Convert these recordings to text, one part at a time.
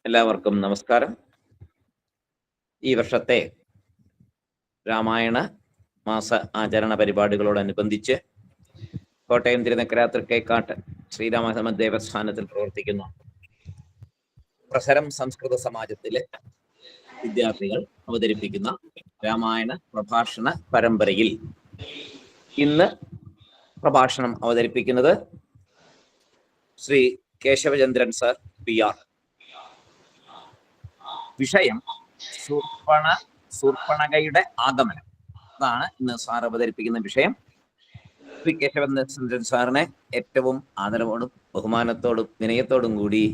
എല്ലാവർക്കും നമസ്കാരം. ഈ വർഷത്തെ രാമായണ മാസ ആചരണ പരിപാടികളോടനുബന്ധിച്ച് കോട്ടയം തിരുനക്കര തൃക്കേക്കാട്ട് ശ്രീരാമ ദേവസ്ഥാനത്തിൽ പ്രവർത്തിക്കുന്ന പ്രസരം സംസ്കൃത സമാജത്തിലെ വിദ്യാർത്ഥികൾ അവതരിപ്പിക്കുന്ന രാമായണ പ്രഭാഷണ പരമ്പരയിൽ ഇന്ന് പ്രഭാഷണം അവതരിപ്പിക്കുന്നത് ശ്രീ കേശവചന്ദ്രൻ സർ PR. വിഷയം ശൂർപ്പണഖയുടെ ആഗമനം. അതാണ് ഇന്ന് സാർ അവതരിപ്പിക്കുന്ന വിഷയം. ശ്രീ കേശവചന്ദ്രൻ സാറിനെ ഏറ്റവും ആദരവോടും ബഹുമാനത്തോടും വിനയത്തോടും കൂടി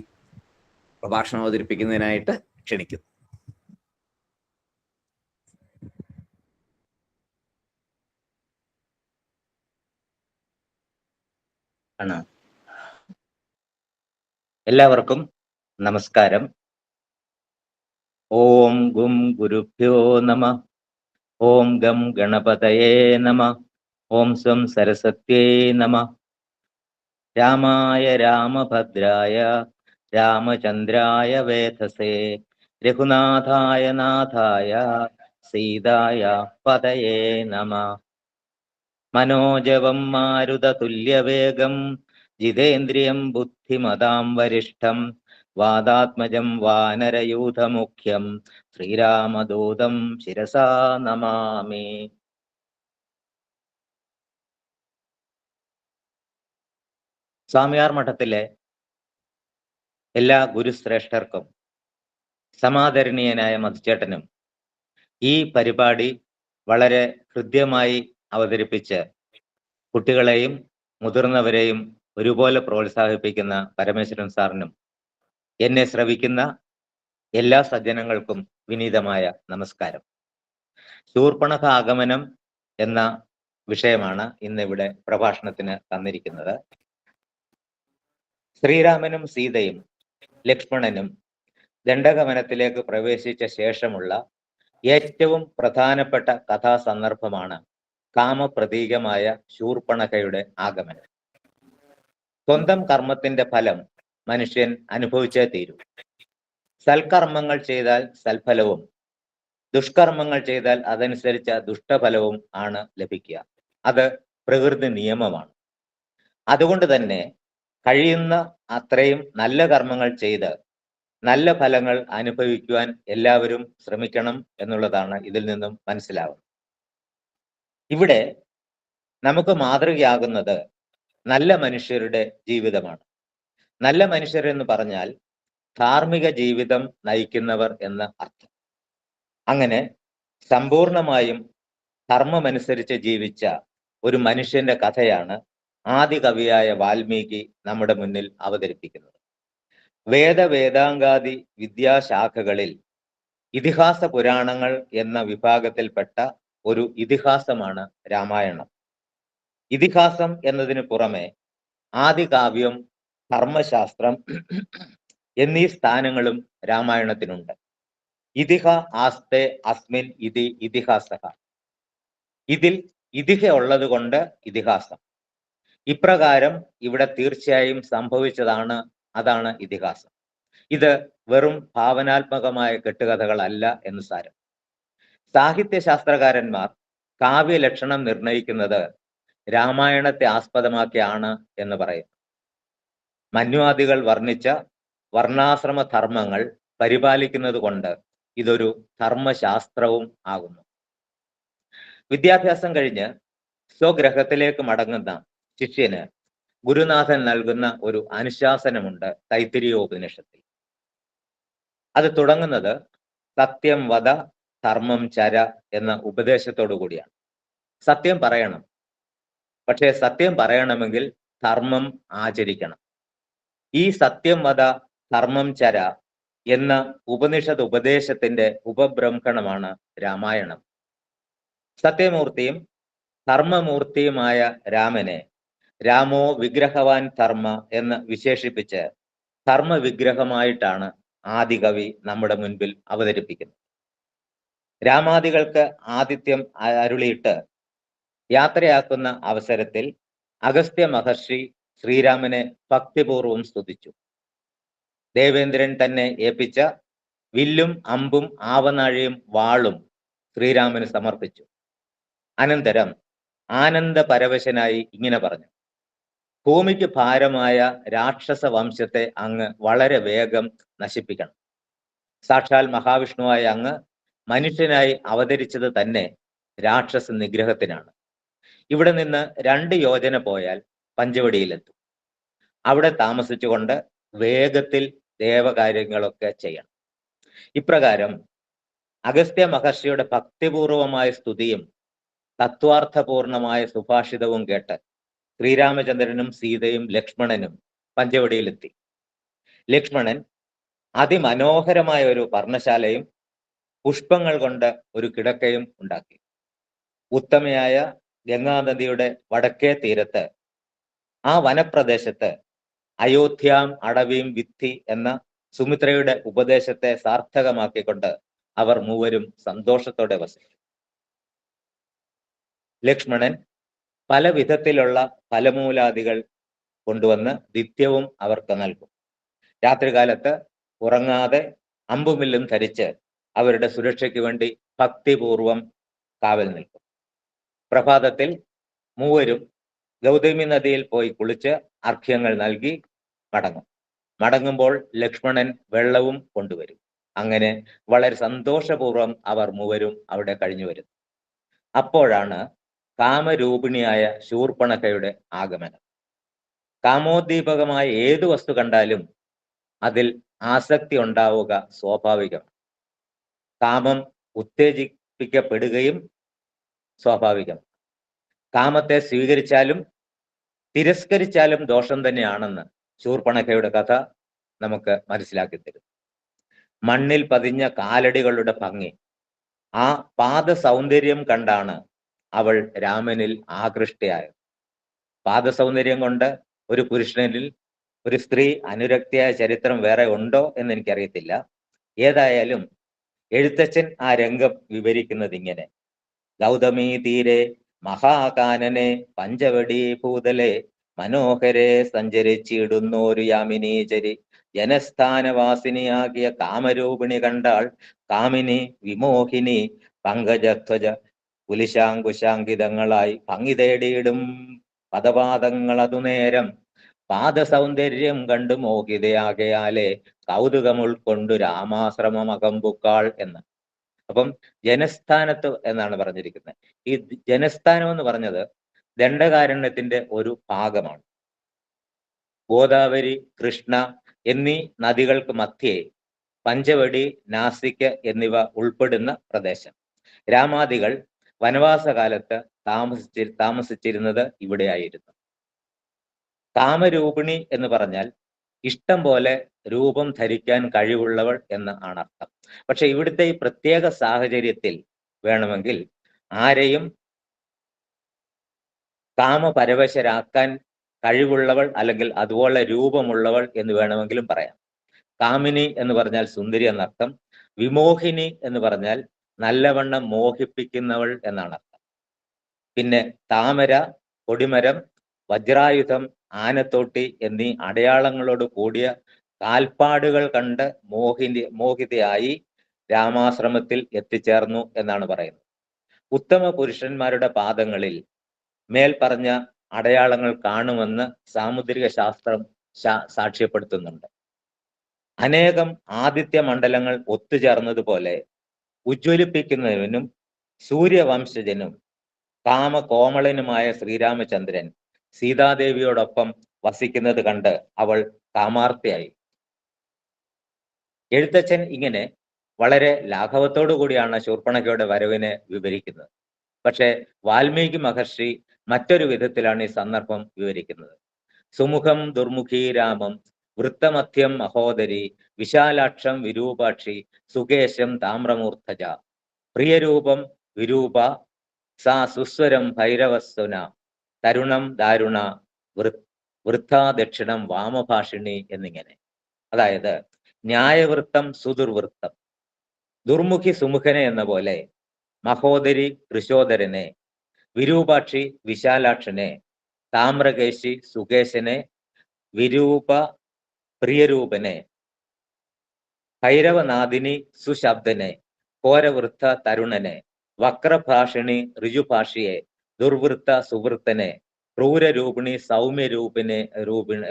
പ്രഭാഷണം അവതരിപ്പിക്കുന്നതിനായിട്ട് ക്ഷണിക്കുന്നു. എല്ലാവർക്കും നമസ്കാരം. ഓം ഗും ഗുരുഭ്യോ നമ. ഓം ഗം ഗണപതയേ നമ. ഓം സ്വം സരസ്വത്യേ നമ. രാമായ രാമഭദ്രായ രാമചന്ദ്രായ വേധസേ രഘുനാഥായ നാഥായ സീതായ പതയേ നമ. മനോജവം മാരുതതുല്യവേഗം ജിതേന്ദ്രിയം ബുദ്ധിമതാം വരിഷ്ഠം വാദാത്മജം വാനരയൂഥമുഖ്യം ശ്രീരാമദൂതം ശിരസാ നമാമി. സ്വാമിയാർ മഠത്തിലെ എല്ലാ ഗുരുശ്രേഷ്ഠർക്കും സമാദരണീയനായ മധുചേട്ടനും ഈ പരിപാടി വളരെ ഹൃദ്യമായി അവതരിപ്പിച്ച് കുട്ടികളെയും മുതിർന്നവരെയും ഒരുപോലെ പ്രോത്സാഹിപ്പിക്കുന്ന പരമേശ്വരൻ സാറിനും എന്നെ ശ്രവിക്കുന്ന എല്ലാ സജ്ജനങ്ങൾക്കും വിനീതമായ നമസ്കാരം. ശൂർപ്പണഖ ആഗമനം എന്ന വിഷയമാണ് ഇന്നിവിടെ പ്രഭാഷണത്തിന് തന്നിരിക്കുന്നത്. ശ്രീരാമനും സീതയും ലക്ഷ്മണനും ദണ്ഡകവനത്തിലേക്ക് പ്രവേശിച്ച ശേഷമുള്ള ഏറ്റവും പ്രധാനപ്പെട്ട കഥാസന്ദർഭമാണ് കാമപ്രതീകമായ ശൂർപ്പണഖയുടെ ആഗമനം. സ്വന്തം കർമ്മത്തിന്റെ ഫലം മനുഷ്യൻ അനുഭവിച്ചേ തീരൂ. സൽക്കർമ്മങ്ങൾ ചെയ്താൽ സൽഫലവും ദുഷ്കർമ്മങ്ങൾ ചെയ്താൽ അതനുസരിച്ച ദുഷ്ടഫലവും ആണ് ലഭിക്കുക. അത് പ്രകൃതി നിയമമാണ്. അതുകൊണ്ട് തന്നെ കഴിയുന്ന അത്രയും നല്ല കർമ്മങ്ങൾ ചെയ്ത് നല്ല ഫലങ്ങൾ അനുഭവിക്കുവാൻ എല്ലാവരും ശ്രമിക്കണം എന്നുള്ളതാണ് ഇതിൽ നിന്നും മനസ്സിലാവുന്നത്. ഇവിടെ നമുക്ക് മാതൃകയാകുന്നത് നല്ല മനുഷ്യരുടെ ജീവിതമാണ്. നല്ല മനുഷ്യരെന്ന് പറഞ്ഞാൽ ധാർമ്മിക ജീവിതം നയിക്കുന്നവർ എന്ന അർത്ഥം. അങ്ങനെ സമ്പൂർണമായും ധർമ്മമനുസരിച്ച് ജീവിച്ച ഒരു മനുഷ്യന്റെ കഥയാണ് ആദി കവിയായ വാൽമീകി നമ്മുടെ മുന്നിൽ അവതരിപ്പിക്കുന്നത്. വേദാംഗാദി വിദ്യാശാഖകളിൽ ഇതിഹാസ പുരാണങ്ങൾ എന്ന വിഭാഗത്തിൽപ്പെട്ട ഒരു ഇതിഹാസമാണ് രാമായണം. ഇതിഹാസം എന്നതിന് പുറമെ ആദികാവ്യം, ധർമ്മശാസ്ത്രം എന്നീ സ്ഥാനങ്ങളും രാമായണത്തിനുണ്ട്. ഇതിഹ ആസ്തേ അസ്മിൻ ഇതി ഇതിഹാസഃ. ഇതിൽ ഇതിഹ ഉള്ളത് കൊണ്ട് ഇതിഹാസം. ഇപ്രകാരം ഇവിടെ തീർച്ചയായും സംഭവിച്ചതാണ്, അതാണ് ഇതിഹാസം. ഇത് വെറും ഭാവനാത്മകമായ കെട്ടുകഥകളല്ല എന്ന് സാരം. സാഹിത്യശാസ്ത്രകാരന്മാർ കാവ്യലക്ഷണം നിർണയിക്കുന്നത് രാമായണത്തെ ആസ്പദമാക്കിയാണ് എന്ന് പറയുന്നു. മന്വാദികൾ വർണ്ണിച്ച വർണ്ണാശ്രമ ധർമ്മങ്ങൾ പരിപാലിക്കുന്നത് കൊണ്ട് ഇതൊരു ധർമ്മശാസ്ത്രവും ആകുന്നു. വിദ്യാഭ്യാസം കഴിഞ്ഞ് സ്വഗ്രഹത്തിലേക്ക് മടങ്ങുന്ന ശിഷ്യന് ഗുരുനാഥൻ നൽകുന്ന ഒരു അനുശാസനമുണ്ട് തൈത്തിരീയോപനിഷത്തിൽ. അത് തുടങ്ങുന്നത് സത്യം വദ ധർമ്മം ചര എന്ന ഉപദേശത്തോടു കൂടിയാണ്. സത്യം പറയണം, പക്ഷേ സത്യം പറയണമെങ്കിൽ ധർമ്മം ആചരിക്കണം. ഈ സത്യം വദ ധർമ്മം ചര എന്ന ഉപനിഷത് ഉപദേശത്തിന്റെ ഉപബ്രഹ്മണമാണ് രാമായണം. സത്യമൂർത്തിയും ധർമ്മമൂർത്തിയുമായ രാമനെ രാമോ വിഗ്രഹവാൻ ധർമ്മ എന്ന് വിശേഷിപ്പിച്ച് ധർമ്മവിഗ്രഹമായിട്ടാണ് ആദികവി നമ്മുടെ മുൻപിൽ അവതരിപ്പിക്കുന്നത്. രാമാദികൾക്ക് ആതിഥ്യം അരുളിയിട്ട് യാത്രയാക്കുന്ന അവസരത്തിൽ അഗസ്ത്യ മഹർഷി ശ്രീരാമനെ ഭക്തിപൂർവം സ്തുതിച്ചു. ദേവേന്ദ്രൻ തന്നെ ഏൽപ്പിച്ച വില്ലും അമ്പും ആവനാഴിയും വാളും ശ്രീരാമന് സമർപ്പിച്ചു. അനന്തരം ആനന്ദപരവശനായി ഇങ്ങനെ പറഞ്ഞു: ഭൂമിക്ക് ഭാരമായ രാക്ഷസ വംശത്തെ അങ്ങ് വളരെ വേഗം നശിപ്പിക്കണം. സാക്ഷാൽ മഹാവിഷ്ണുവായ അങ്ങ് മനുഷ്യനായി അവതരിച്ചത് തന്നെ രാക്ഷസ നിഗ്രഹത്തിനാണ്. ഇവിടെ നിന്ന് 2 യോജന പോയാൽ പഞ്ചവടിയിലെത്തും. അവിടെ താമസിച്ചുകൊണ്ട് വേഗത്തിൽ ദേവകാര്യങ്ങളൊക്കെ ചെയ്യണം. ഇപ്രകാരം അഗസ്ത്യ മഹർഷിയുടെ ഭക്തിപൂർവമായ സ്തുതിയും തത്വാർത്ഥപൂർണമായ സുഭാഷിതവും കേട്ട് ശ്രീരാമചന്ദ്രനും സീതയും ലക്ഷ്മണനും പഞ്ചവടിയിലെത്തി. ലക്ഷ്മണൻ അതിമനോഹരമായ ഒരു പർണശാലയും പുഷ്പങ്ങൾ കൊണ്ട് ഒരു കിടക്കയും ഉണ്ടാക്കി. ഉത്തമയായ ഗംഗാനദിയുടെ വടക്കേ തീരത്ത് ആ വനപ്രദേശത്ത് അയോധ്യാം അടവീം വിത്തി എന്ന സുമിത്രയുടെ ഉപദേശത്തെ സാർത്ഥകമാക്കിക്കൊണ്ട് അവർ മൂവരും സന്തോഷത്തോടെ വസിച്ചു. ലക്ഷ്മണൻ പല വിധത്തിലുള്ള ഫലമൂലാദികൾ കൊണ്ടുവന്ന് നിത്യവും അവർക്ക് നൽകും. രാത്രികാലത്ത് ഉറങ്ങാതെ അമ്പുമില്ലും ധരിച്ച് അവരുടെ സുരക്ഷയ്ക്ക് വേണ്ടി ഭക്തിപൂർവം കാവൽ നിൽക്കും. പ്രഭാതത്തിൽ മൂവരും ഗൗതമി നദിയിൽ പോയി കുളിച്ച് അർഘ്യങ്ങൾ നൽകി മടങ്ങുമ്പോൾ ലക്ഷ്മണൻ വെള്ളവും കൊണ്ടുവരും. അങ്ങനെ വളരെ സന്തോഷപൂർവം അവർ മൂവരും അവിടെ കഴിഞ്ഞു വരുന്നു. അപ്പോഴാണ് കാമരൂപിണിയായ ശൂർപ്പണഖയുടെ ആഗമനം. കാമോദ്ദീപകമായ ഏതു വസ്തു കണ്ടാലും അതിൽ ആസക്തി ഉണ്ടാവുക സ്വാഭാവികമാണ്. കാമം ഉത്തേജിപ്പിക്കപ്പെടുകയും സ്വാഭാവികം. കാമത്തെ സ്വീകരിച്ചാലും തിരസ്കരിച്ചാലും ദോഷം തന്നെയാണെന്ന് ശൂർപ്പണഖയുടെ കഥ നമുക്ക് മനസ്സിലാക്കി തരും. മണ്ണിൽ പതിഞ്ഞ കാലടികളുടെ ഭംഗി, ആ പാദ സൗന്ദര്യം കണ്ടാണ് അവൾ രാമനിൽ ആകൃഷ്ടയായത്. പാദസൗന്ദര്യം കൊണ്ട് ഒരു പുരുഷനിൽ ഒരു സ്ത്രീ അനുരക്തിയായ ചരിത്രം വേറെ ഉണ്ടോ എന്ന് എനിക്കറിയത്തില്ല. ഏതായാലും എഴുത്തച്ഛൻ ആ രംഗം വിവരിക്കുന്നത് ഇങ്ങനെ: ഗൗതമീ തീരെ മഹാകാനനെ പഞ്ചവടി ഭൂതലെ മനോഹരെ സഞ്ചരിച്ചിടുന്നോരു യാമിനീചരി ജനസ്ഥാനവാസിനിയാകിയ കാമരൂപിണി കണ്ടാൾ കാമിനി വിമോഹിനി പങ്കജധ്വജ കുലിശാങ്കുശാങ്കിതങ്ങളായി ഭംഗി തേടിയിടും പദപാദങ്ങൾ അതുനേരം പാദസൗന്ദര്യം കണ്ടു മോഹിതയാകയാലെ കൗതുകം ഉൾക്കൊണ്ടു രാമാശ്രമം അകമ്പുക്കാൾ എന്ന്. അപ്പം ജനസ്ഥാനത്ത് എന്നാണ് പറഞ്ഞിരിക്കുന്നത്. ഈ ജനസ്ഥാനം എന്ന് പറഞ്ഞത് ദണ്ഡകാരണ്യത്തിന്റെ ഒരു ഭാഗമാണ്. ഗോദാവരി, കൃഷ്ണ എന്നീ നദികൾക്ക് മധ്യേ പഞ്ചവടി, നാസിക് എന്നിവ ഉൾപ്പെടുന്ന പ്രദേശം. രാമാദികൾ വനവാസകാലത്ത് താമസിച്ചിരുന്നത് ഇവിടെയായിരുന്നു. കാമരൂപിണി എന്ന് പറഞ്ഞാൽ ഇഷ്ടം പോലെ രൂപം ധരിക്കാൻ കഴിവുള്ളവൾ എന്ന് ആണ് അർത്ഥം. പക്ഷെ ഇവിടുത്തെ ഈ പ്രത്യേക സാഹചര്യത്തിൽ വേണമെങ്കിൽ ആരെയും കാമപരവശരാക്കാൻ കഴിവുള്ളവൾ അല്ലെങ്കിൽ അതുപോലെ രൂപമുള്ളവൾ എന്ന് വേണമെങ്കിലും പറയാം. കാമിനി എന്ന് പറഞ്ഞാൽ സുന്ദരി എന്നർത്ഥം. വിമോഹിനി എന്ന് പറഞ്ഞാൽ നല്ലവണ്ണം മോഹിപ്പിക്കുന്നവൾ എന്നാണ് അർത്ഥം. പിന്നെ താമര, കൊടിമരം, വജ്രായുധം, ആനത്തോട്ടി എന്നീ അടയാളങ്ങളോട് കൂടിയ കാൽപ്പാടുകൾ കണ്ട് മോഹിതയായി രാമാശ്രമത്തിൽ എത്തിച്ചേർന്നു എന്നാണ് പറയുന്നത്. ഉത്തമ പുരുഷന്മാരുടെ പാദങ്ങളിൽ മേൽ പറഞ്ഞ അടയാളങ്ങൾ കാണുമെന്ന് സാമുദ്രിക ശാസ്ത്രം സാക്ഷ്യപ്പെടുത്തുന്നുണ്ട്. അനേകം ആദിത്യ മണ്ഡലങ്ങൾ ഒത്തുചേർന്നതുപോലെ ഉജ്ജ്വലിപ്പിക്കുന്നതിനും സൂര്യവംശജനും കാമകോമളനുമായ ശ്രീരാമചന്ദ്രൻ സീതാദേവിയോടൊപ്പം വസിക്കുന്നത് കണ്ട് അവൾ കാമാർത്തിയായി. എഴുത്തച്ഛൻ ഇങ്ങനെ വളരെ ലാഘവത്തോടു കൂടിയാണ് ശൂർപ്പണഖയുടെ വരവിനെ വിവരിക്കുന്നത്. പക്ഷെ വാൽമീകി മഹർഷി മറ്റൊരു വിധത്തിലാണ് ഈ സന്ദർഭം വിവരിക്കുന്നത്. സുമുഖം ദുർമുഖീ രാമം വൃത്തമധ്യം മഹോദരി വിശാലാക്ഷം വിരൂപാക്ഷി സുകേശം താമ്രമൂർധജ പ്രിയരൂപം വിരൂപ സാ സുസ്വരം ഭൈരവസ്വന തരുണം ദാരുണ വൃദ്ധാ ദക്ഷിണം വാമഭാഷിണി എന്നിങ്ങനെ. അതായത് ന്യായവൃത്തം സുദുർവൃത്തം, ദുർമുഖി സുമുഖനെ എന്ന പോലെ മഹോദരി കൃശോദരനെ, വിരൂപാക്ഷി വിശാലാക്ഷനെ, താമ്രകേശി സുകേശനെ, വിരൂപ പ്രിയരൂപനെ, ഭൈരവനാദിനി സുശബ്ദനെ, ഘോരവൃത്ത തരുണനെ, വക്രഭാഷിണി ഋജുഭാഷിയെ, ദുർവൃത്ത സുവൃത്തനെ, ക്രൂരരൂപിണി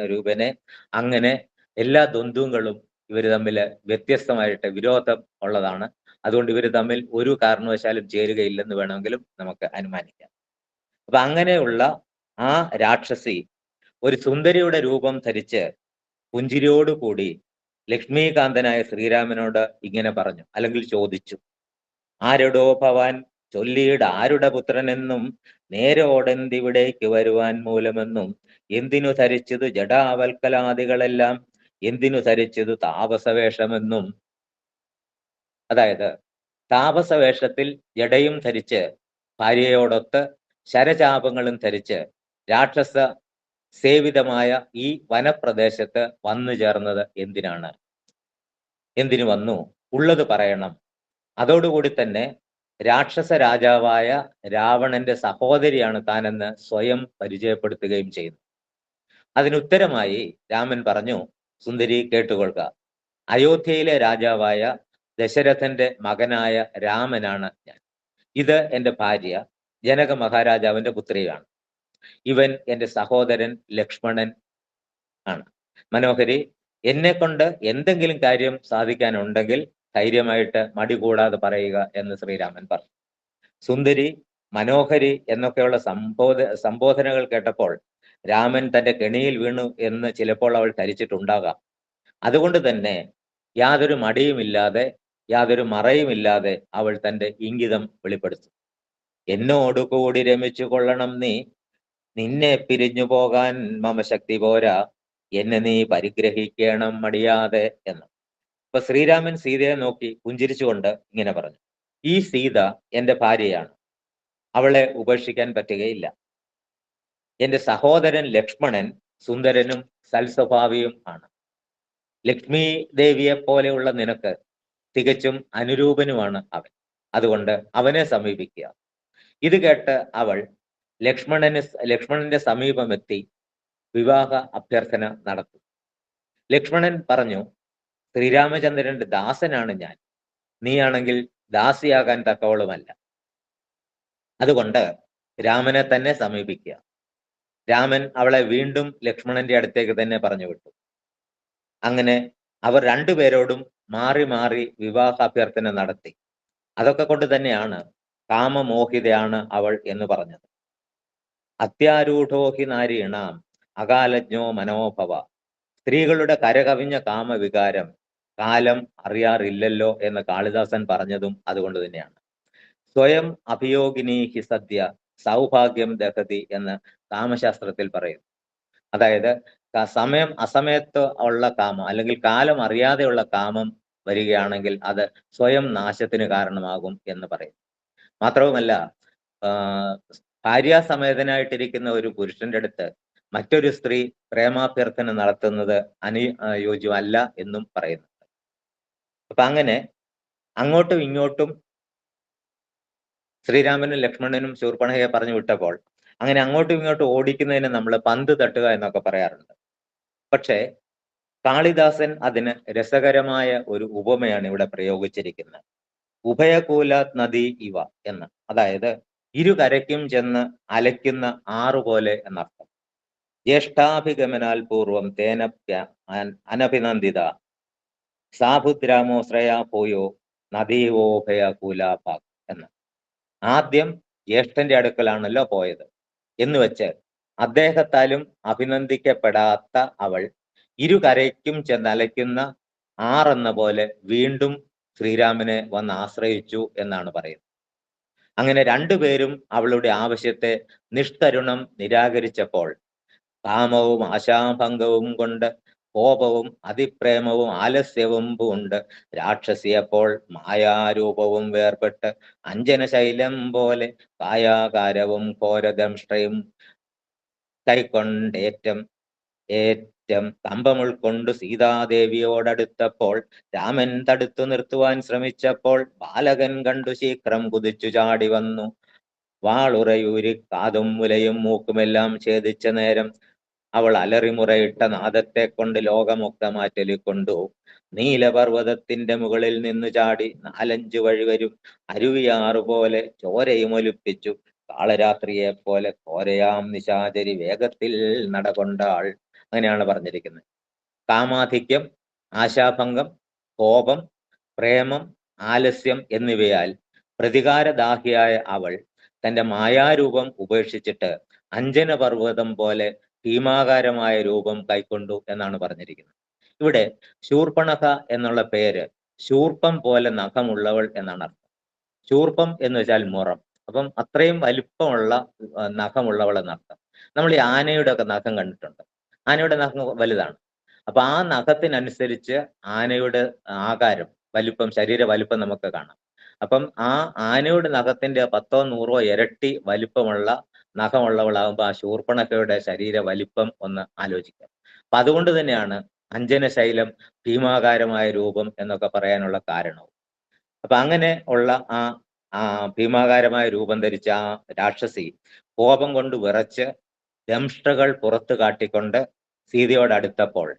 രൂപനെ, അങ്ങനെ എല്ലാ ദ്വന്ദ്വങ്ങളും ഇവർ തമ്മിൽ വ്യത്യസ്തമായിട്ട് വിരോധം ഉള്ളതാണ്. അതുകൊണ്ട് ഇവർ തമ്മിൽ ഒരു കാരണവശാലും ചേരുകയില്ലെന്ന് വേണമെങ്കിലും നമുക്ക് അനുമാനിക്കാം. അപ്പൊ അങ്ങനെയുള്ള ആ രാക്ഷസി ഒരു സുന്ദരിയുടെ രൂപം ധരിച്ച് പുഞ്ചിരിയോടുകൂടി ലക്ഷ്മീകാന്തനായ ശ്രീരാമനോട് ഇങ്ങനെ പറഞ്ഞു, അല്ലെങ്കിൽ ചോദിച്ചു: ആരുടോ ഭവാൻ, ചൊല്ലിയിട ആരുടെ പുത്രനെന്നും, നേരോടെന്തിവിടേക്ക് വരുവാൻ മൂലമെന്നും, എന്തിനു ധരിച്ചത് ജഡാവൽക്കലാദികളെല്ലാം, എന്തിനു ധരിച്ചത് താപസവേഷമെന്നും. അതായത് താപസവേഷത്തിൽ ജടയും ധരിച്ച് ഭാര്യയോടൊത്ത് ശരചാപങ്ങളും ധരിച്ച് രാക്ഷസ സേവിതമായ ഈ വനപ്രദേശത്ത് വന്നു ചേർന്നത് എന്തിനാണ്? എന്തിനു വന്നു? ഉള്ളത് പറയണം. അതോടുകൂടി തന്നെ രാക്ഷസ രാജാവായ രാവണന്റെ സഹോദരിയാണ് താനെന്ന് സ്വയം പരിചയപ്പെടുത്തുകയും ചെയ്യുന്നു. അതിനുത്തരമായി രാമൻ പറഞ്ഞു: സുന്ദരി, കേട്ടുകൊള്ളുക. അയോധ്യയിലെ രാജാവായ ദശരഥന്റെ മകനായ രാമനാണ് ഞാൻ. ഇത് എൻ്റെ ഭാര്യ ജനക മഹാരാജാവിന്റെ പുത്രിയാണ്. ഇവൻ എൻ്റെ സഹോദരൻ ലക്ഷ്മണൻ ആണ്. മനോഹരി, എന്നെ കൊണ്ട് എന്തെങ്കിലും കാര്യം സാധിക്കാനുണ്ടെങ്കിൽ ധൈര്യമായിട്ട് മടി കൂടാതെ പറയുക എന്ന് ശ്രീരാമൻ പറഞ്ഞു. സുന്ദരി, മനോഹരി എന്നൊക്കെയുള്ള സംബോധനകൾ കേട്ടപ്പോൾ രാമൻ തന്റെ കെണിയിൽ വീണു എന്ന് ചിലപ്പോൾ അവൾ ധരിച്ചിട്ടുണ്ടാകാം. അതുകൊണ്ട് തന്നെ യാതൊരു മടിയുമില്ലാതെ, യാതൊരു മറയുമില്ലാതെ അവൾ തന്റെ ഇംഗിതം വെളിപ്പെടുത്തും. എന്നോട് കൂടി രമിച്ചു കൊള്ളണം നീ, നിന്നെ പിരിഞ്ഞു പോകാൻ മമ ശക്തി പോരാ, എന്നെ നീ പരിഗ്രഹിക്കണം മടിയാതെ എന്ന്. അപ്പൊ ശ്രീരാമൻ സീതയെ നോക്കി പുഞ്ചിരിച്ചുകൊണ്ട് ഇങ്ങനെ പറഞ്ഞു: ഈ സീത എൻ്റെ ഭാര്യയാണ്, അവളെ ഉപേക്ഷിക്കാൻ പറ്റുകയില്ല. എൻ്റെ സഹോദരൻ ലക്ഷ്മണൻ സുന്ദരനും സൽസ്വഭാവിയും ആണ്. ലക്ഷ്മി ദേവിയെ പോലെയുള്ള നിനക്ക് തികച്ചും അനുരൂപനുമാണ് അവൻ. അതുകൊണ്ട് അവനെ സമീപിക്കുക. ഇത് കേട്ട് അവൾ ലക്ഷ്മണന്റെ സമീപമെത്തി വിവാഹ അഭ്യർത്ഥന നടത്തി. ലക്ഷ്മണൻ പറഞ്ഞു: ശ്രീരാമചന്ദ്രന്റെ ദാസനാണ് ഞാൻ, നീയാണെങ്കിൽ ദാസിയാകാൻ തക്കവളുമല്ല. അതുകൊണ്ട് രാമനെ തന്നെ സമീപിക്കുക. രാമൻ അവളെ വീണ്ടും ലക്ഷ്മണന്റെ അടുത്തേക്ക് തന്നെ പറഞ്ഞു വിട്ടു. അങ്ങനെ അവർ രണ്ടുപേരോടും മാറി മാറി വിവാഹാഭ്യർത്ഥന നടത്തി. അതൊക്കെ കൊണ്ട് തന്നെയാണ് കാമമോഹിതയാണ് അവൾ എന്ന് പറഞ്ഞത്. അത്യാരൂഢോ ഹി നാരീണാം അകാലജ്ഞോ മനോഭവ. സ്ത്രീകളുടെ കരകവിഞ്ഞ കാമവികാരം കാലം അറിയാറില്ലല്ലോ എന്ന് കാളിദാസൻ പറഞ്ഞതും അതുകൊണ്ട് തന്നെയാണ്. സ്വയം അഭിയോഗിനി ഹി സദ്യ സൗഭാഗ്യം ദഹതി എന്ന് കാമശാസ്ത്രത്തിൽ പറയുന്നു. അതായത് സമയം അസമയത്ത് ഉള്ള കാമം, അല്ലെങ്കിൽ കാലം അറിയാതെയുള്ള കാമം വരികയാണെങ്കിൽ അത് സ്വയം നാശത്തിന് കാരണമാകും എന്ന് പറയും. മാത്രവുമല്ല, ഭാര്യാസമേതനായിട്ടിരിക്കുന്ന ഒരു പുരുഷന്റെ അടുത്ത് മറ്റൊരു സ്ത്രീ പ്രേമാഭ്യർത്ഥന നടത്തുന്നത് അനുയോജ്യമല്ല എന്നും പറയുന്നുണ്ട്. അപ്പൊ അങ്ങനെ അങ്ങോട്ടും ഇങ്ങോട്ടും ശ്രീരാമനും ലക്ഷ്മണനും ശൂർപ്പണഖയെ പറഞ്ഞു വിട്ടപ്പോൾ അങ്ങനെ അങ്ങോട്ടും ഇങ്ങോട്ടും ഓടിക്കുന്നതിന് നമ്മൾ പന്ത് തട്ടുക എന്നൊക്കെ പറയാറുണ്ട്. പക്ഷേ കാളിദാസൻ അതിന് രസകരമായ ഒരു ഉപമയാണ് ഇവിടെ പ്രയോഗിച്ചിരിക്കുന്നത്. ഉഭയകൂല നദി ഇവ എന്ന്. അതായത് ഇരുകരയ്ക്കും ചെന്ന് അലയ്ക്കുന്ന ആറുപോലെ എന്നർത്ഥം. ജ്യേഷ്ഠാഭിഗമനാൽ പൂർവം തേനപ്യ അനഭിനന്ദിത സാഭുദ്രാമോ ശ്രേയാ പോയോ നദീവോഭയകൂലാഭാഗ് എന്ന്. ആദ്യം ജ്യേഷ്ഠന്റെ അടുക്കലാണല്ലോ പോയത് എന്ന് വെച്ച് അദ്ദേഹത്താലും അഭിനന്ദിക്കപ്പെടാത്ത അവൾ ഇരുകരയ്ക്കും ചെന്നലയ്ക്കുന്ന ആറെന്ന പോലെ വീണ്ടും ശ്രീരാമനെ വന്ന് ആശ്രയിച്ചു എന്നാണ് പറയുന്നത്. അങ്ങനെ രണ്ടുപേരും അവളുടെ ആവശ്യത്തെ നിഷ്കരുണം നിരാകരിച്ചപ്പോൾ കാമവും ആശാഭംഗവും കൊണ്ട് കോപവും അതിപ്രേമവും ആലസ്യവും പൂണ്ട് രാക്ഷസിയപ്പോൾ മായാരൂപവും വേർപെട്ട് അഞ്ജനശൈലം പോലെ കായാകാരവും ഘോരദംഷ്ട്രയും കൈക്കൊണ്ടേറ്റം കമ്പം ഉൾക്കൊണ്ട് സീതാദേവിയോടടുത്തപ്പോൾ രാമൻ തടുത്തു നിർത്തുവാൻ ശ്രമിച്ചപ്പോൾ ബാലകൻ കണ്ടു ശീഘ്രം കുതിച്ചു ചാടി വന്നു വാളുറയൂരി കാതും മുലയും മൂക്കുമെല്ലാം ഛേദിച്ച നേരം അവൾ അലറിമുറയിട്ട നാദത്തെ കൊണ്ട് ലോകമൊക്കെ നീലപർവ്വതത്തിന്റെ മുകളിൽ നിന്നു ചാടി 4-5 വഴി വരും അരുവിയാറുപോലെ ചോരയുമൊലിപ്പിച്ചു കാളരാത്രിയെ പോലെ കോരയാം നിശാചരി വേഗത്തിൽ നടകൊണ്ടാൾ. അങ്ങനെയാണ് പറഞ്ഞിരിക്കുന്നത്. കാമാധിക്യം, ആശാഭംഗം, കോപം, പ്രേമം, ആലസ്യം എന്നിവയാൽ പ്രതികാരദാഹിയായ അവൾ തന്റെ മായാരൂപം ഉപേക്ഷിച്ചിട്ട് അഞ്ജന പർവ്വതം പോലെ ഭീമാകാരമായ രൂപം കൈക്കൊണ്ടു എന്നാണ് പറഞ്ഞിരിക്കുന്നത്. ഇവിടെ ശൂർപ്പണഖ എന്നുള്ള പേര് ശൂർപ്പം പോലെ നഖമുള്ളവൾ എന്നാണ് അർത്ഥം. ശൂർപ്പം എന്ന് വെച്ചാൽ മുറം. അപ്പം അത്രയും വലിപ്പമുള്ള നഖമുള്ളവൾ എന്നർത്ഥം. നമ്മൾ ഈ ആനയുടെ ഒക്കെ നഖം കണ്ടിട്ടുണ്ട്. ആനയുടെ നഖം വലുതാണ്. അപ്പൊ ആ നഖത്തിനനുസരിച്ച് ആനയുടെ ആകാരം, വലിപ്പം, ശരീര വലിപ്പം നമുക്ക് കാണാം. അപ്പം ആ ആനയുടെ നഖത്തിന്റെ 10-100 ഇരട്ടി വലിപ്പമുള്ള നഖമുള്ളവളാകുമ്പോൾ ആ ശൂർപ്പണഖയുടെ ശരീര വലിപ്പം ഒന്ന് ആലോചിക്കാം. അപ്പൊ അതുകൊണ്ട് തന്നെയാണ് അഞ്ജനശൈലം ഭീമാകാരമായ രൂപം എന്നൊക്കെ പറയാനുള്ള കാരണവും. അപ്പൊ അങ്ങനെ ഉള്ള ആ ഭീമാകാരമായ രൂപം ധരിച്ച ആ രാക്ഷസി കോപം കൊണ്ട് വിറച്ച് ദംഷ്ട്രകൾ പുറത്തു കാട്ടിക്കൊണ്ട് സീതയോട് അടുത്തപ്പോൾ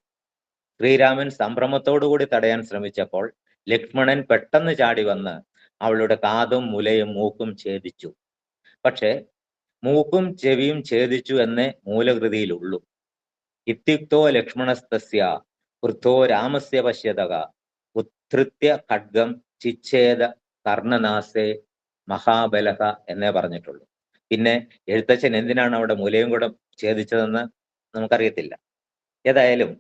ശ്രീരാമൻ സംഭ്രമത്തോടുകൂടി തടയാൻ ശ്രമിച്ചപ്പോൾ ലക്ഷ്മണൻ പെട്ടെന്ന് ചാടി വന്ന് അവളുടെ കാതും മുലയും മൂക്കും ഛേദിച്ചു. പക്ഷെ മൂക്കും ചെവിയും ഛേദിച്ചു എന്നേ മൂലകൃതിയിലുള്ളൂ. ഇത്യുക്തോ ലക്ഷ്മണസ്തസ്യ വൃദ്ധോ രാമസ്യ പശ്യതക ഉദ്ധൃത്യ ഖഡ്ഗം ചിച്ഛേദ കർണനാസേ മഹാബലഹ എന്നേ പറഞ്ഞിട്ടുള്ളൂ. പിന്നെ എഴുത്തച്ഛൻ എന്തിനാണ് അവിടെ മുലയും കൂടെ ഛേദിച്ചതെന്ന് നമുക്കറിയത്തില്ല. ഏതായാലും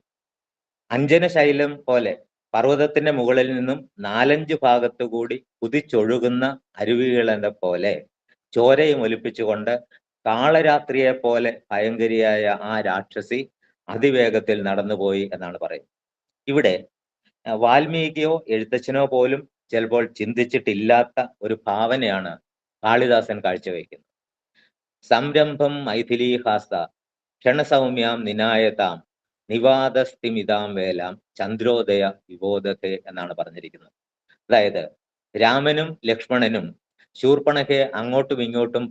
അഞ്ജനശൈലം പോലെ പർവ്വതത്തിന്റെ മുകളിൽ നിന്നും 4-5 ഭാഗത്തു കൂടി കുതിച്ചൊഴുകുന്ന അരുവികളെന്ന പോലെ ചോരയും ഒലിപ്പിച്ചുകൊണ്ട് കാളരാത്രിയെ പോലെ ഭയങ്കരിയായ ആ രാക്ഷസി അതിവേഗത്തിൽ നടന്നുപോയി എന്നാണ് പറയുന്നത്. ഇവിടെ വാൽമീകിയോ എഴുത്തച്ഛനോ പോലും ചിലപ്പോൾ ചിന്തിച്ചിട്ടില്ലാത്ത ഒരു ഭാവനയാണ് കാളിദാസൻ കാഴ്ചവെക്കുന്നത്. സംരംഭം മൈഥിലീഹാസ ക്ഷണസൗമ്യാം നിനായതാം നിവാദസ്തിമിതാം വേലാം ചന്ദ്രോദയ വിബോധത്തെ എന്നാണ് പറഞ്ഞിരിക്കുന്നത്. അതായത് രാമനും ലക്ഷ്മണനും ശൂർപ്പണഖയെ അങ്ങോട്ടും ഇങ്ങോട്ടും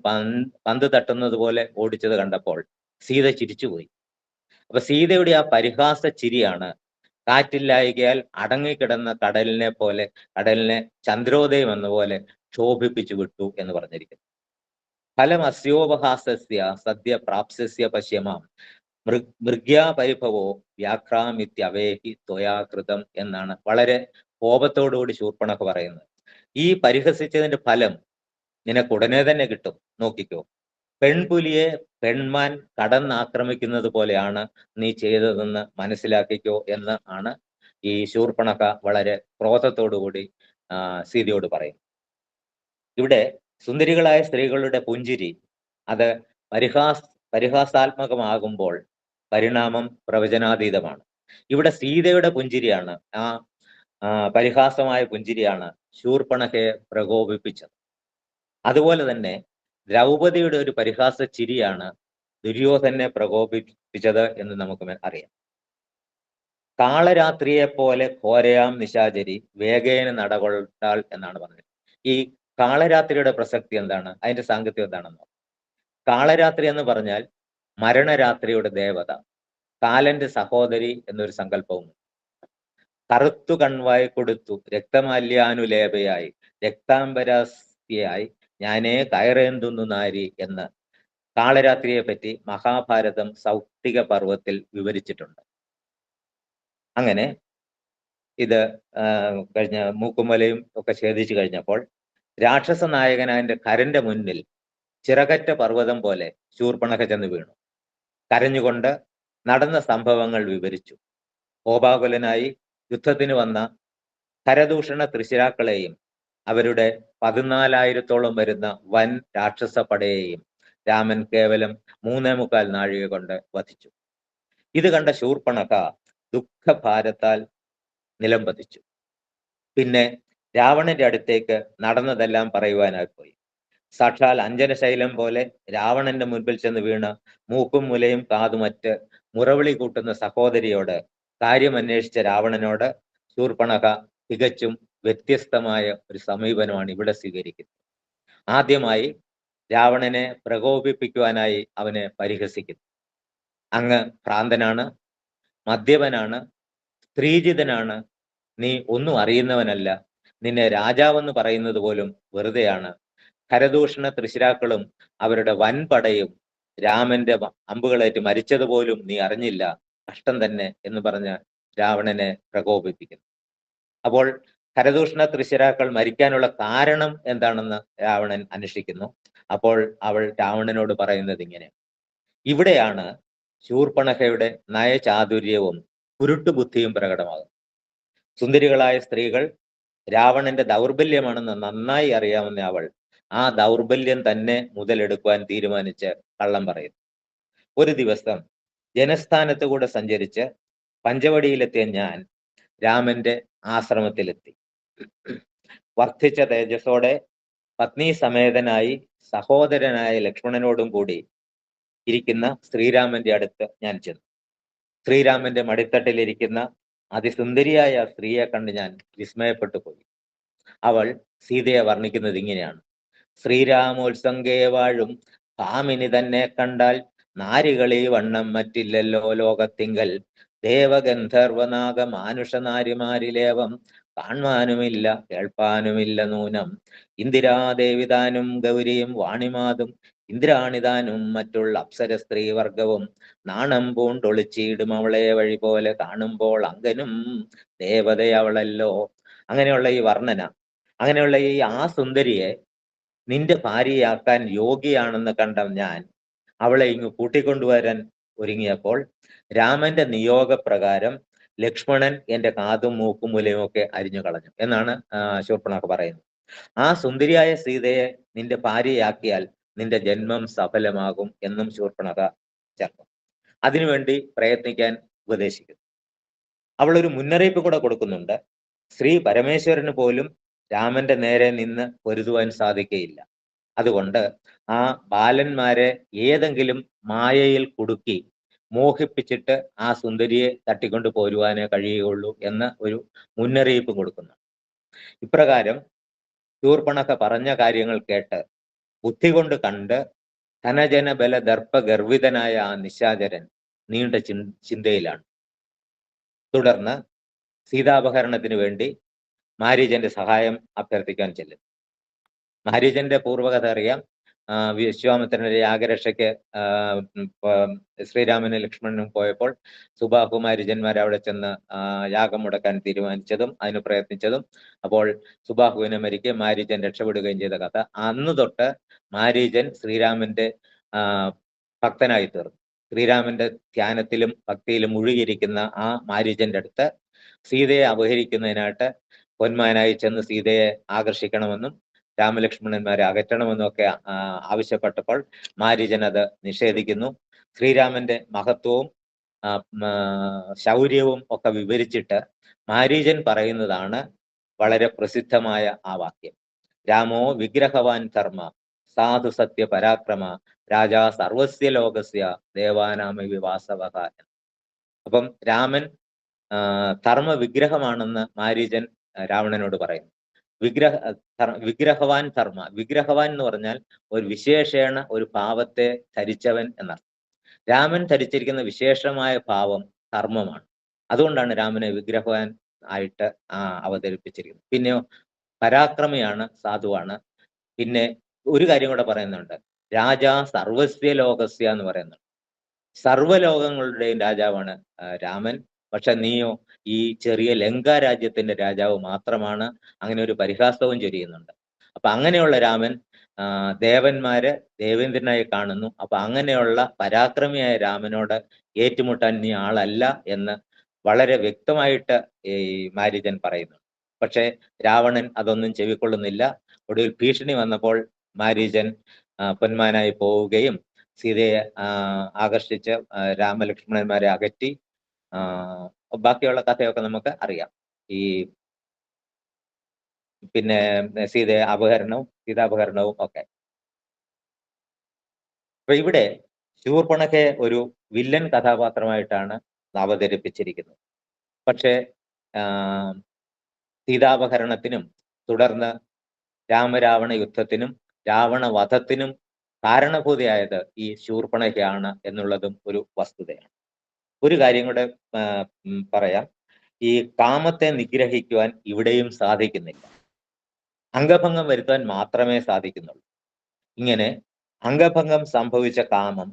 പന്ത് തട്ടുന്നത് പോലെ ഓടിച്ചത് കണ്ടപ്പോൾ സീത ചിരിച്ചുപോയി. അപ്പൊ സീതയുടെ ആ പരിഹാസ ചിരിയാണ് കാറ്റില്ലായികയാൽ അടങ്ങിക്കിടന്ന കടലിനെ ചന്ദ്രോദയം എന്ന പോലെ ക്ഷോഭിപ്പിച്ചു വിട്ടു എന്ന് പറഞ്ഞിരിക്കുന്നു. ഫലം അസ്യോപഹാസസ്യ സദ്യ പ്രാപ്സ്യ പശ്യമാം മൃഗ്യാപരിഭവോ വ്യാഘ്രാമിത്യവേഹി ത്വയാകൃതം എന്നാണ് വളരെ കോപത്തോടുകൂടി ശൂർപ്പണഖ പറയുന്നത്. ഈ പരിഹസിച്ചതിന്റെ ഫലം നിനക്ക് ഉടനെ തന്നെ കിട്ടും, നോക്കിക്കോ. പെൺപുലിയെ പെൺമാൻ കടന്നാക്രമിക്കുന്നത് പോലെയാണ് നീ ചെയ്തതെന്ന് മനസ്സിലാക്കിക്കോ എന്ന് ആണ് ഈ ശൂർപ്പണഖ വളരെ ക്രോധത്തോടുകൂടി സീതയോട് പറയും. ഇവിടെ സുന്ദരികളായ സ്ത്രീകളുടെ പുഞ്ചിരി അത് പരിഹാസാത്മകമാകുമ്പോൾ പരിണാമം പ്രവചനാതീതമാണ്. ഇവിടെ സീതയുടെ പുഞ്ചിരിയാണ്, ആ പരിഹാസമായ പുഞ്ചിരിയാണ് ശൂർപ്പണഖയെ പ്രകോപിപ്പിച്ചത്. അതുപോലെ തന്നെ ദ്രൗപദിയുടെ ഒരു പരിഹാസ ചിരിയാണ് ദുര്യോധനെ പ്രകോപിപ്പിച്ചത് എന്ന് നമുക്ക് അറിയാം. കാളരാത്രിയെ പോലെ ഘോരയാം നിശാചരി വേഗേന നടകൊണ്ടാൾ എന്നാണ് പറഞ്ഞത്. ഈ കാളരാത്രിയുടെ പ്രസക്തി എന്താണ്, അതിന്റെ സാങ്കത്യം എന്താണെന്നോ? കാളരാത്രി എന്ന് പറഞ്ഞാൽ മരണരാത്രിയുടെ ദേവത, കാലന്റെ സഹോദരി എന്നൊരു സങ്കല്പവും. കറുത്തു കൺവായി കൊടുത്തു രക്തമാല്യാനുലേപയായി രക്താംബരാസ്യായി ഞാനേ കയറേന്തുന്നു നാരി എന്ന് കാളരാത്രിയെ പറ്റി മഹാഭാരതം സൗപ്തിക പർവത്തിൽ വിവരിച്ചിട്ടുണ്ട്. അങ്ങനെ ഇത് കഴിഞ്ഞ മൂക്കുമലയും ഒക്കെ ഛേദിച്ചു കഴിഞ്ഞപ്പോൾ രാക്ഷസ നായകനായന്റെ കരന്റെ മുന്നിൽ ചിറകറ്റ പർവ്വതം പോലെ ശൂർപ്പണഖ ചെന്ന് വീണു. കരഞ്ഞുകൊണ്ട് നടന്ന സംഭവങ്ങൾ വിവരിച്ചു. കോപാകുലനായി യുദ്ധത്തിന് വന്ന കരദൂഷണ തൃശിരാക്കളെയും അവരുടെ 14,000-ഓളം വരുന്ന വൻ രാക്ഷസ പടയെയും രാമൻ കേവലം 3.25 നാഴിക കൊണ്ട് വധിച്ചു. ഇത് കണ്ട ശൂർപ്പണഖ ദുഃഖഭാരത്താൽ നിലംപതിച്ചു. പിന്നെ രാവണന്റെ അടുത്തേക്ക് നടന്നതെല്ലാം പറയുവാനായി പോയി. സാക്ഷാൽ അഞ്ജനശൈലം പോലെ രാവണന്റെ മുൻപിൽ ചെന്ന് വീണ് മൂക്കും മുലയും കാതുമറ്റ് മുറവിളി കൂട്ടുന്ന സഹോദരിയോട് കാര്യം അന്വേഷിച്ച രാവണനോട് ശൂർപ്പണഖ തികച്ചും വ്യത്യസ്തമായ ഒരു സമീപനമാണ് ഇവിടെ സ്വീകരിക്കുന്നത്. ആദ്യമായി രാവണനെ പ്രകോപിപ്പിക്കുവാനായി അവനെ പരിഹസിക്കുന്നു. അങ്ങ് ഭ്രാന്തനാണ്, മദ്യപനാണ്, സ്ത്രീജിതനാണ്, നീ ഒന്നും അറിയുന്നവനല്ല, നിന്നെ രാജാവെന്ന് പറയുന്നത് പോലും വെറുതെയാണ്. ഖരദൂഷണ തൃശ്ശിരാക്കളും അവരുടെ വൻപടയും രാമന്റെ അമ്പുകളേറ്റ് മരിച്ചതുപോലും നീ അറിഞ്ഞില്ല, കഷ്ടം തന്നെ എന്ന് പറഞ്ഞ് രാവണനെ പ്രകോപിപ്പിക്കുന്നു. അപ്പോൾ ഖരദൂഷണ തൃശ്ശിരാക്കൾ മരിക്കാനുള്ള കാരണം എന്താണെന്ന് രാവണൻ അന്വേഷിക്കുന്നു. അപ്പോൾ അവൾ രാവണനോട് പറയുന്നത് ഇങ്ങനെ: ഇവിടെയാണ് ശൂർപ്പണഖയുടെ നയചാതുര്യവും കുരുട്ടുബുദ്ധിയും പ്രകടമാകുന്നത്. സുന്ദരികളായ സ്ത്രീകൾ രാവണന്റെ ദൗർബല്യമാണെന്ന് നന്നായി അറിയാവുന്ന അവൾ ആ ദൗർബല്യം തന്നെ മുതലെടുക്കുവാൻ തീരുമാനിച്ച് കള്ളം പറയുന്നു. ഒരു ദിവസം ജനസ്ഥാനത്ത് കൂടെ സഞ്ചരിച്ച് പഞ്ചവടിയിലെത്തിയ ഞാൻ രാമന്റെ ആശ്രമത്തിലെത്തി. വർദ്ധിച്ച തേജസ്സോടെ പത്നി സമേതനായി സഹോദരനായ ലക്ഷ്മണനോടും കൂടി ഇരിക്കുന്ന ശ്രീരാമന്റെ അടുത്ത് ഞാൻ ചെന്നു. ശ്രീരാമന്റെ മടിത്തട്ടിലിരിക്കുന്ന അതിസുന്ദരിയായ ആ സ്ത്രീയെ കണ്ട് ഞാൻ വിസ്മയപ്പെട്ടു പോയി. അവൾ സീതയെ വർണ്ണിക്കുന്നത് ഇങ്ങനെയാണ്: ശ്രീരാമോത്സംഗേ വാഴും ഭാമിനി തന്നെ കണ്ടാൽ നാരികളീ വണ്ണം മറ്റില്ലല്ലോ ലോകത്തിങ്കൽ, ദേവഗന്ധർവനാഗ മാനുഷ നാരിമാരിലേവം കാണുവാനുമില്ല കേൾപ്പാനുമില്ല നൂനം, ഇന്ദിരാദേവിതാനും ഗൗരിയും വാണിമാതും ഇന്ദ്രാണിതാനും മറ്റുള്ള അപ്സര സ്ത്രീവർഗവും നാണം പൂണ്ടൊളിച്ചിടും അവളെ വഴി പോലെ കാണുമ്പോൾ അങ്കനും ദേവതയവളല്ലോ. അങ്ങനെയുള്ള ഈ വർണ്ണന, അങ്ങനെയുള്ള ഈ ആ സുന്ദരിയെ നിന്റെ ഭാര്യയാക്കാൻ യോഗ്യയാണെന്ന് കണ്ട ഞാൻ അവളെ ഇങ്ങ് കൂട്ടിക്കൊണ്ടുവരാൻ ഒരുങ്ങിയപ്പോൾ രാമന്റെ നിയോഗപ്രകാരം ലക്ഷ്മണൻ എന്റെ കാതും മൂക്കും മുലയും ഒക്കെ അരിഞ്ഞു കളഞ്ഞു എന്നാണ് ശൂർപ്പണഖ പറയുന്നത്. ആ സുന്ദരിയായ സീതയെ നിന്റെ ഭാര്യയാക്കിയാൽ നിന്റെ ജന്മം സഫലമാകും എന്നും ശൂർപ്പണഖ ചേർന്നു. അതിനുവേണ്ടി പ്രയത്നിക്കാൻ ഉപദേശിക്കുന്നു. അവൾ ഒരു മുന്നറിയിപ്പ് കൂടെ കൊടുക്കുന്നുണ്ട്: ശ്രീ പരമേശ്വരന് പോലും രാമന്റെ നേരെ നിന്ന് പൊരുതുവാൻ സാധിക്കയില്ല. അതുകൊണ്ട് ആ ബാലന്മാരെ ഏതെങ്കിലും മായയിൽ കുടുക്കി മോഹിപ്പിച്ചിട്ട് ആ സുന്ദരിയെ തട്ടിക്കൊണ്ട് പോരുവാനേ കഴിയുകയുള്ളൂ എന്ന് ഒരു മുന്നറിയിപ്പ് കൊടുക്കുന്നു. ഇപ്രകാരം ശൂർപ്പണഖ പറഞ്ഞ കാര്യങ്ങൾ കേട്ട് ബുദ്ധി കൊണ്ട് കണ്ട് ധനജന ബല ദർപ്പ ഗർവിതനായ ആ നിശാചരൻ നീണ്ട ചിന്തയിലാണ്. തുടർന്ന് സീതാപഹരണത്തിന് വേണ്ടി മാരീചന്റെ സഹായം അഭ്യർത്ഥിക്കാൻ ചെല്ലും. മാരീചന്റെ പൂർവ്വകഥ അറിയാം. വിശ്വാമിത്രന്റെ യാഗരക്ഷയ്ക്ക് ശ്രീരാമനും ലക്ഷ്മണനും പോയപ്പോൾ സുബാഹു മാരീചന്മാർ അവിടെ ചെന്ന് യാഗം മുടക്കാൻ തീരുമാനിച്ചതും അതിന് പ്രയത്നിച്ചതും, അപ്പോൾ സുബാഹുവിനെ മരിക്കെ മാരീചൻ രക്ഷപ്പെടുകയും ചെയ്ത കഥ. അന്ന് തൊട്ട് മാരീചൻ ശ്രീരാമന്റെ ഭക്തനായി തീർന്നു. ശ്രീരാമന്റെ ധ്യാനത്തിലും ഭക്തിയിലും മുഴുകിയിരിക്കുന്ന ആ മാരീചന്റെ അടുത്ത് സീതയെ അപഹരിക്കുന്നതിനായിട്ട് പൊന്മാനായി ചെന്ന് സീതയെ ആകർഷിക്കണമെന്നും രാമലക്ഷ്മണന്മാരെ അകറ്റണമെന്നും ഒക്കെ ആവശ്യപ്പെട്ടപ്പോൾ മാരീചൻ അത് നിഷേധിക്കുന്നു. ശ്രീരാമന്റെ മഹത്വവും ശൗര്യവും ഒക്കെ വിവരിച്ചിട്ട് മാരീചൻ പറയുന്നതാണ് വളരെ പ്രസിദ്ധമായ ആ വാക്യം: രാമോ വിഗ്രഹവാൻ ധർമ്മ സാധു സത്യ പരാക്രമ രാജാ സർവസ്യ ലോകസ്യ ദേവാനാമ വാസവ. അപ്പം രാമൻ ധർമ്മ വിഗ്രഹമാണെന്ന് മാരീചൻ രാവണനോട് പറയുന്നു. വിഗ്രഹവാൻ ധർമ്മ, വിഗ്രഹവാൻ എന്ന് പറഞ്ഞാൽ ഒരു വിശേഷേണ ഒരു ഭാവത്തെ ധരിച്ചവൻ എന്നർത്ഥം. രാമൻ ധരിച്ചിരിക്കുന്ന വിശേഷമായ ഭാവം ധർമ്മമാണ്. അതുകൊണ്ടാണ് രാമനെ വിഗ്രഹവാൻ ആയിട്ട് അവതരിപ്പിച്ചിരിക്കുന്നത്. പിന്നെയോ പരാക്രമിയാണ്, സാധുവാണ്. പിന്നെ ഒരു കാര്യം കൂടെ പറയുന്നുണ്ട്: രാജാ സർവസ്യ ലോകസ്യ എന്ന് പറയുന്നുണ്ട്. സർവ്വലോകങ്ങളുടെയും രാജാവാണ് രാമൻ. പക്ഷെ നീയോ ഈ ചെറിയ ലങ്കാ രാജ്യത്തിന്റെ രാജാവ് മാത്രമാണ്. അങ്ങനെ ഒരു പരിഹാസവും ചൊരിയുന്നുണ്ട്. അപ്പൊ അങ്ങനെയുള്ള രാമൻ ദേവന്മാര് ദേവേന്ദ്രനായി കാണുന്നു. അപ്പൊ അങ്ങനെയുള്ള പരാക്രമിയായ രാമനോട് ഏറ്റുമുട്ടാൻ നീ ആളല്ല എന്ന് വളരെ വ്യക്തമായിട്ട് ഈ മാരീചൻ പറയുന്നു. പക്ഷെ രാവണൻ അതൊന്നും ചെവിക്കൊള്ളുന്നില്ല. ഒടുവിൽ ഭീഷണി വന്നപ്പോൾ മാരീചൻ പൊന്മാനായി പോവുകയും സീതയെ ആകർഷിച്ച് രാമലക്ഷ്മണന്മാരെ അകറ്റി. ബാക്കിയുള്ള കഥയൊക്കെ നമുക്ക് അറിയാം. ഈ പിന്നെ സീതാപഹരണവും ഒക്കെ. അപ്പൊ ഇവിടെ ശൂർപ്പണഖയെ ഒരു വില്ലൻ കഥാപാത്രമായിട്ടാണ് അവതരിപ്പിച്ചിരിക്കുന്നത്. പക്ഷേ സീതാപഹരണത്തിനും തുടർന്ന് രാമരാവണ യുദ്ധത്തിനും രാവണവധത്തിനും കാരണഭൂതിയായത് ഈ ശൂർപ്പണഖയാണ് എന്നുള്ളതും ഒരു വസ്തുതയാണ്. ഒരു കാര്യം കൂടെ പറയാം. ഈ കാമത്തെ നിഗ്രഹിക്കുവാൻ ഇവിടെയും സാധിക്കുന്നില്ല, അംഗഭംഗം വരുത്താൻ മാത്രമേ സാധിക്കുന്നുള്ളൂ. ഇങ്ങനെ അംഗഭംഗം സംഭവിച്ച കാമം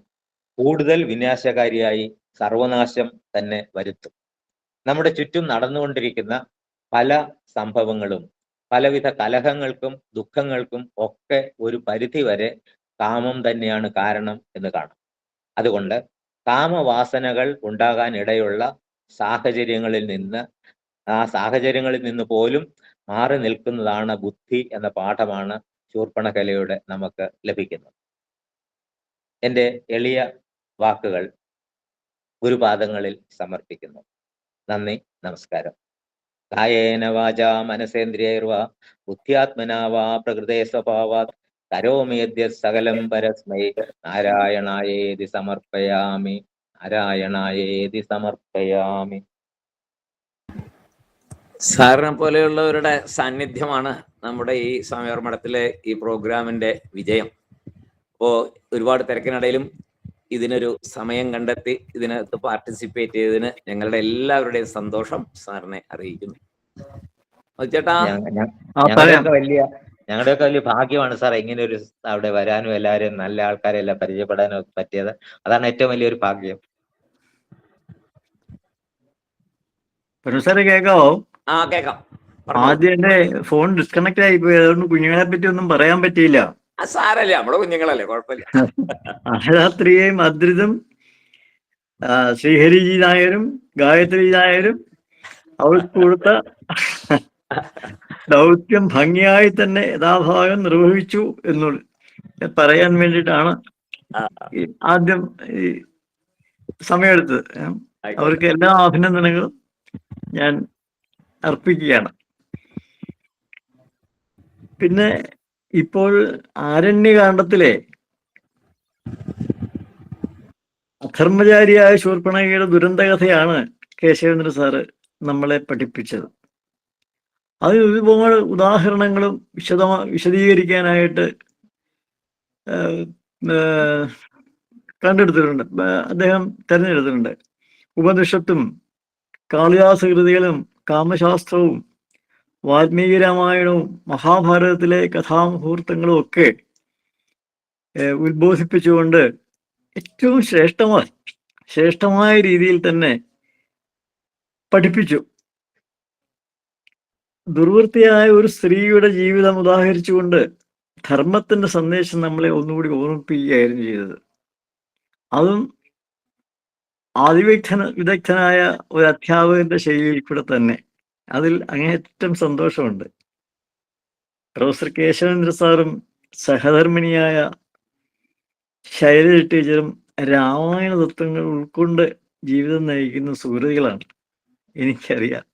കൂടുതൽ വിനാശകാരിയായി സർവനാശം തന്നെ വരുത്തും. നമ്മുടെ ചുറ്റും നടന്നുകൊണ്ടിരിക്കുന്ന പല സംഭവങ്ങളും പലവിധ കലഹങ്ങൾക്കും ദുഃഖങ്ങൾക്കും ഒക്കെ ഒരു പരിധി വരെ കാമം തന്നെയാണ് കാരണം എന്ന് കാണാം. അതുകൊണ്ട് കാമവാസനകൾ ഉണ്ടാകാൻ ഇടയുള്ള സാഹചര്യങ്ങളിൽ നിന്ന് പോലും മാറി നിൽക്കുന്നതാണ് ബുദ്ധി എന്ന പാഠമാണ് ശൂർപ്പണഖലയുടെ നമുക്ക് ലഭിക്കുന്നത്. എൻ്റെ എളിയ വാക്കുകൾ ഗുരുപാദങ്ങളിൽ സമർപ്പിക്കുന്നു. നന്ദി, നമസ്കാരം. കായേന വാചാ മനസേന്ദ്രിയൈർവാ ബുദ്ധ്യാത്മനാ വാ പ്രകൃതേ സ്വഭാവാത് കരോമി യദ്യത് സകലം പരസ്മൈ നാരായണായേതി സമർപ്പയാമി. നാരായണായേതി സമർപ്പയാമി. സാറിനെ പോലെയുള്ളവരുടെ സാന്നിധ്യമാണ് നമ്മുടെ ഈ സ്വാമിയാർ മഠത്തിലെ ഈ പ്രോഗ്രാമിന്റെ വിജയം. അപ്പോ ഒരുപാട് തിരക്കിനിടയിലും ഇതിനൊരു സമയം കണ്ടെത്തി ഇതിനകത്ത് പാർട്ടിസിപ്പേറ്റ് ചെയ്തതിന് ഞങ്ങളുടെ എല്ലാവരുടെയും സന്തോഷം സാറിനെ അറിയിക്കുന്നു. ചേട്ടാ, ഞങ്ങളുടെയൊക്കെ വലിയ ഭാഗ്യമാണ് സാർ ഇങ്ങനെ ഒരു അവിടെ വരാനും എല്ലാവരും നല്ല ആൾക്കാരെ എല്ലാം പരിചയപ്പെടാനും പറ്റിയത്. അതാണ് ഏറ്റവും വലിയൊരു ഭാഗ്യം. സാറേ കേക്കാവോ? കേക്കാം. ആദ്യം എന്റെ ഫോൺ ഡിസ്കണക്ട് ആയി പോയി, അതുകൊണ്ട് കുഞ്ഞുങ്ങളെ പറ്റി ഒന്നും പറയാൻ പറ്റിയില്ല. സാരല്ലേ, നമ്മളെ കുഞ്ഞുങ്ങളല്ലേ, കുഴപ്പമില്ല. അഹരാത്രിയെയും അദ്രിതും ശ്രീഹരിജി നായരും ഗായത്രി നായരും അവൾക്ക് കൊടുത്ത ദൗത്യം ഭംഗിയായി തന്നെ യഥാഭാഗം നിർവഹിച്ചു എന്ന് പറയാൻ വേണ്ടിയിട്ടാണ് ആദ്യം ഈ സമയമെടുത്തത്. അവർക്ക് എല്ലാ അഭിനന്ദനങ്ങളും ഞാൻ അർപ്പിക്കുകയാണ്. പിന്നെ ഇപ്പോൾ ആരണ്യകാണ്ഡത്തിലെ അധർമ്മചാരിയായ ശൂർപ്പണഖയുടെ ദുരന്തകഥയാണ് കേശവേന്ദ്ര സാറ് നമ്മളെ പഠിപ്പിച്ചത്. അത് ഒരുപാട് ഉദാഹരണങ്ങളും വിശദീകരിക്കാനായിട്ട് കണ്ടെടുത്തിട്ടുണ്ട്, അദ്ദേഹം തെരഞ്ഞെടുത്തിട്ടുണ്ട്. ഉപനിഷത്തും കാളിദാസ കൃതികളും കാമശാസ്ത്രവും വാൽമീകി രാമായണവും മഹാഭാരതത്തിലെ കഥാമുഹൂർത്തങ്ങളും ഒക്കെ ഉത്ബോധിപ്പിച്ചുകൊണ്ട് ഏറ്റവും ശ്രേഷ്ഠമായ രീതിയിൽ തന്നെ പഠിപ്പിച്ചു. ദുർവൃത്തിയായ ഒരു സ്ത്രീയുടെ ജീവിതം ഉദാഹരിച്ചുകൊണ്ട് ധർമ്മത്തിന്റെ സന്ദേശം നമ്മളെ ഒന്നുകൂടി ഓർമ്മിപ്പിക്കുകയായിരുന്നു ചെയ്തത്. അതും വിദഗ്ധനായ ഒരു അധ്യാപകന്റെ ശൈലിയിൽ കൂടെ തന്നെ. അതിൽ അങ്ങേയറ്റം സന്തോഷമുണ്ട്. പ്രൊഫസർ കേശവേന്ദ്ര സാറും സഹധർമ്മിണിയായ ശൈലജ ടീച്ചറും രാമായണ തത്വങ്ങൾ ഉൾക്കൊണ്ട് ജീവിതം നയിക്കുന്ന സുഹൃത്തുക്കളാണ്, എനിക്കറിയാം.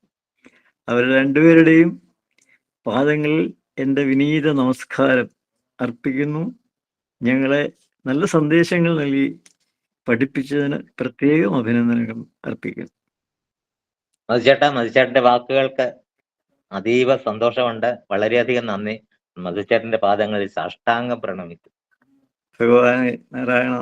അവർ രണ്ടുപേരുടെയും പാദങ്ങളിൽ എൻ്റെ വിനീത നമസ്കാരം അർപ്പിക്കുന്നു. ഞങ്ങളെ നല്ല സന്ദേശങ്ങൾ നൽകി പഠിപ്പിച്ചതിന് പ്രത്യേകം അഭിനന്ദനങ്ങൾ അർപ്പിക്കുന്നു. മധുചേട്ടന്റെ വാക്കുകൾക്ക് അതീവ സന്തോഷമുണ്ട്. വളരെയധികം നന്ദി. മധുചേട്ടന്റെ പാദങ്ങളിൽ സാഷ്ടാംഗം പ്രണമിക്കും. ഭഗവാനെ നാരായണ.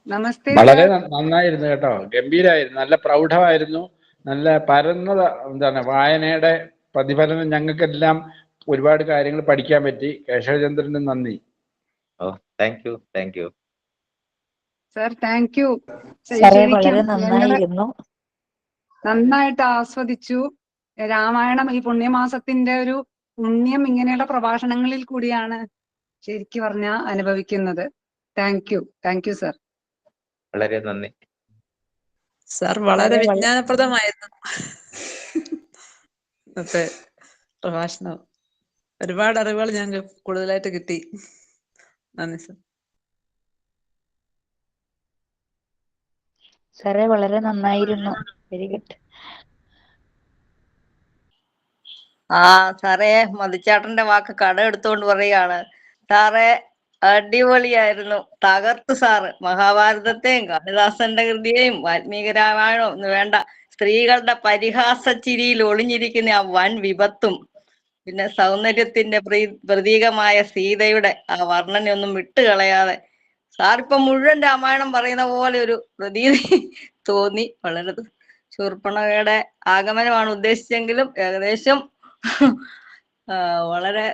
നമസ്തേ. വളരെ നന്നായിരുന്നു കേട്ടോ, ഗംഭീരായിരുന്നു, നല്ല പ്രൗഢമായിരുന്നു, നല്ല പരന്ന വായനയുടെ പ്രതിഫലനം ഞങ്ങൾക്കെല്ലാം ഒരുപാട് കാര്യങ്ങൾ പഠിക്കാൻ പറ്റി. കേശവചന്ദ്രന് നന്ദി. Thank you sir. Thank you. വളരെ നന്നായിരുന്നു, നന്നായിട്ട് ആസ്വദിച്ചു. രാമായണം ഈ പുണ്യമാസത്തിന്റെ ഒരു പുണ്യം ഇങ്ങനെയുള്ള പ്രഭാഷണങ്ങളിൽ കൂടിയാണ് ശരിക്കും പറഞ്ഞ അനുഭവിക്കുന്നത്. Thank you sir. വളരെ നന്ദി സർ. വളരെ വിജ്ഞാനപ്രദമായിരുന്നു ഇന്നത്തെ പ്രഭാഷണം. ഒരുപാട് അറിവുകൾ ഞങ്ങൾക്ക് കൂടുതലായിട്ട് കിട്ടി. നന്ദി സർ. സാറേ വളരെ നന്നായിരുന്നു. Very good. സാറേ, മതിച്ചാട്ടന്റെ വാക്ക് കടമെടുത്തോണ്ട് പറയാണ്. സാറേ അടിപൊളിയായിരുന്നു, തകർത്തു സാറ്. മഹാഭാരതത്തെയും കാളിദാസന്റെ കൃതിയെയും വാൽമീകി രാമായണവും ഒന്ന് വേണ്ട, സ്ത്രീകളുടെ പരിഹാസ ചിരിയിൽ ഒളിഞ്ഞിരിക്കുന്ന ആ വൻ വിപത്തും പിന്നെ സൗന്ദര്യത്തിന്റെ പ്രതീകമായ സീതയുടെ ആ വർണ്ണനയൊന്നും വിട്ടുകളയാതെ സാറിപ്പം മുഴുവൻ രാമായണം പറയുന്ന പോലെ ഒരു പ്രതീതി തോന്നി. വളരെ ശൂർപ്പണഖയുടെ ആഗമനമാണ് ഉദ്ദേശിച്ചെങ്കിലും ഏകദേശം വളരെ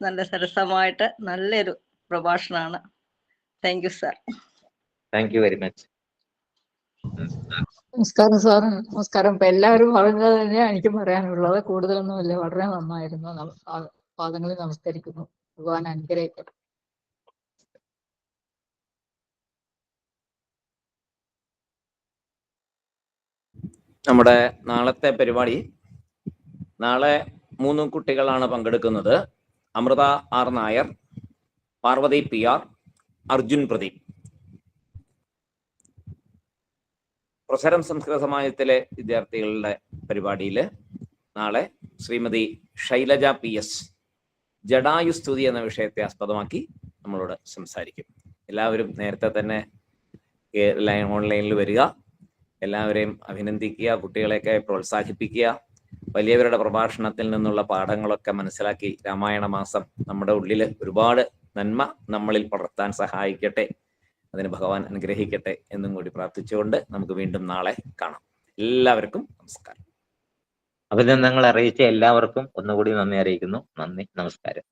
നല്ല സരസമായിട്ട് നല്ലൊരു പ്രഭാഷണമാണ്. Thank you sir. Thank you very much. നമസ്കാരം സാർ. നമസ്കാരം. ഇപ്പൊ എല്ലാവരും പറഞ്ഞത് തന്നെയാണ് എനിക്ക് പറയാനുള്ളത്. കൂടുതലൊന്നുമില്ല. വളരെ നന്നായിരുന്നു. പാദങ്ങളിൽ നമസ്കരിക്കുന്നു. ഭഗവാൻ അനുഗ്രഹിക്കട്ടെ. നമ്മുടെ നാളത്തെ പരിപാടി, നാളെ 3 കുട്ടികളാണ് പങ്കെടുക്കുന്നത്. Amrutha R Nair, Parvathy P R, Arjun Pradeep. പ്രസരം സംസ്കൃത സമാജത്തിലെ വിദ്യാർത്ഥികളുടെ പരിപാടിയിൽ നാളെ ശ്രീമതി ശൈലജ പി എസ് ജടായുസ്തുതി എന്ന വിഷയത്തെ ആസ്പദമാക്കി നമ്മളോട് സംസാരിക്കും. എല്ലാവരും നേരത്തെ തന്നെ ഓൺലൈനിൽ വരിക, എല്ലാവരെയും അഭിനന്ദിക്കുക, കുട്ടികളെയൊക്കെ പ്രോത്സാഹിപ്പിക്കുക. വലിയവരുടെ പ്രഭാഷണത്തിൽ നിന്നുള്ള പാഠങ്ങളൊക്കെ മനസ്സിലാക്കി രാമായണ മാസം നമ്മുടെ ഉള്ളിൽ ഒരുപാട് നന്മ നമ്മളിൽ പടർത്താൻ സഹായിക്കട്ടെ. അതിന് ഭഗവാൻ അനുഗ്രഹിക്കട്ടെ എന്നും കൂടി പ്രാർത്ഥിച്ചുകൊണ്ട് നമുക്ക് വീണ്ടും നാളെ കാണാം. എല്ലാവർക്കും നമസ്കാരം. അഭിനന്ദനങ്ങൾ അറിയിച്ച എല്ലാവർക്കും ഒന്നുകൂടി നന്ദി അറിയിക്കുന്നു. നന്ദി, നമസ്കാരം.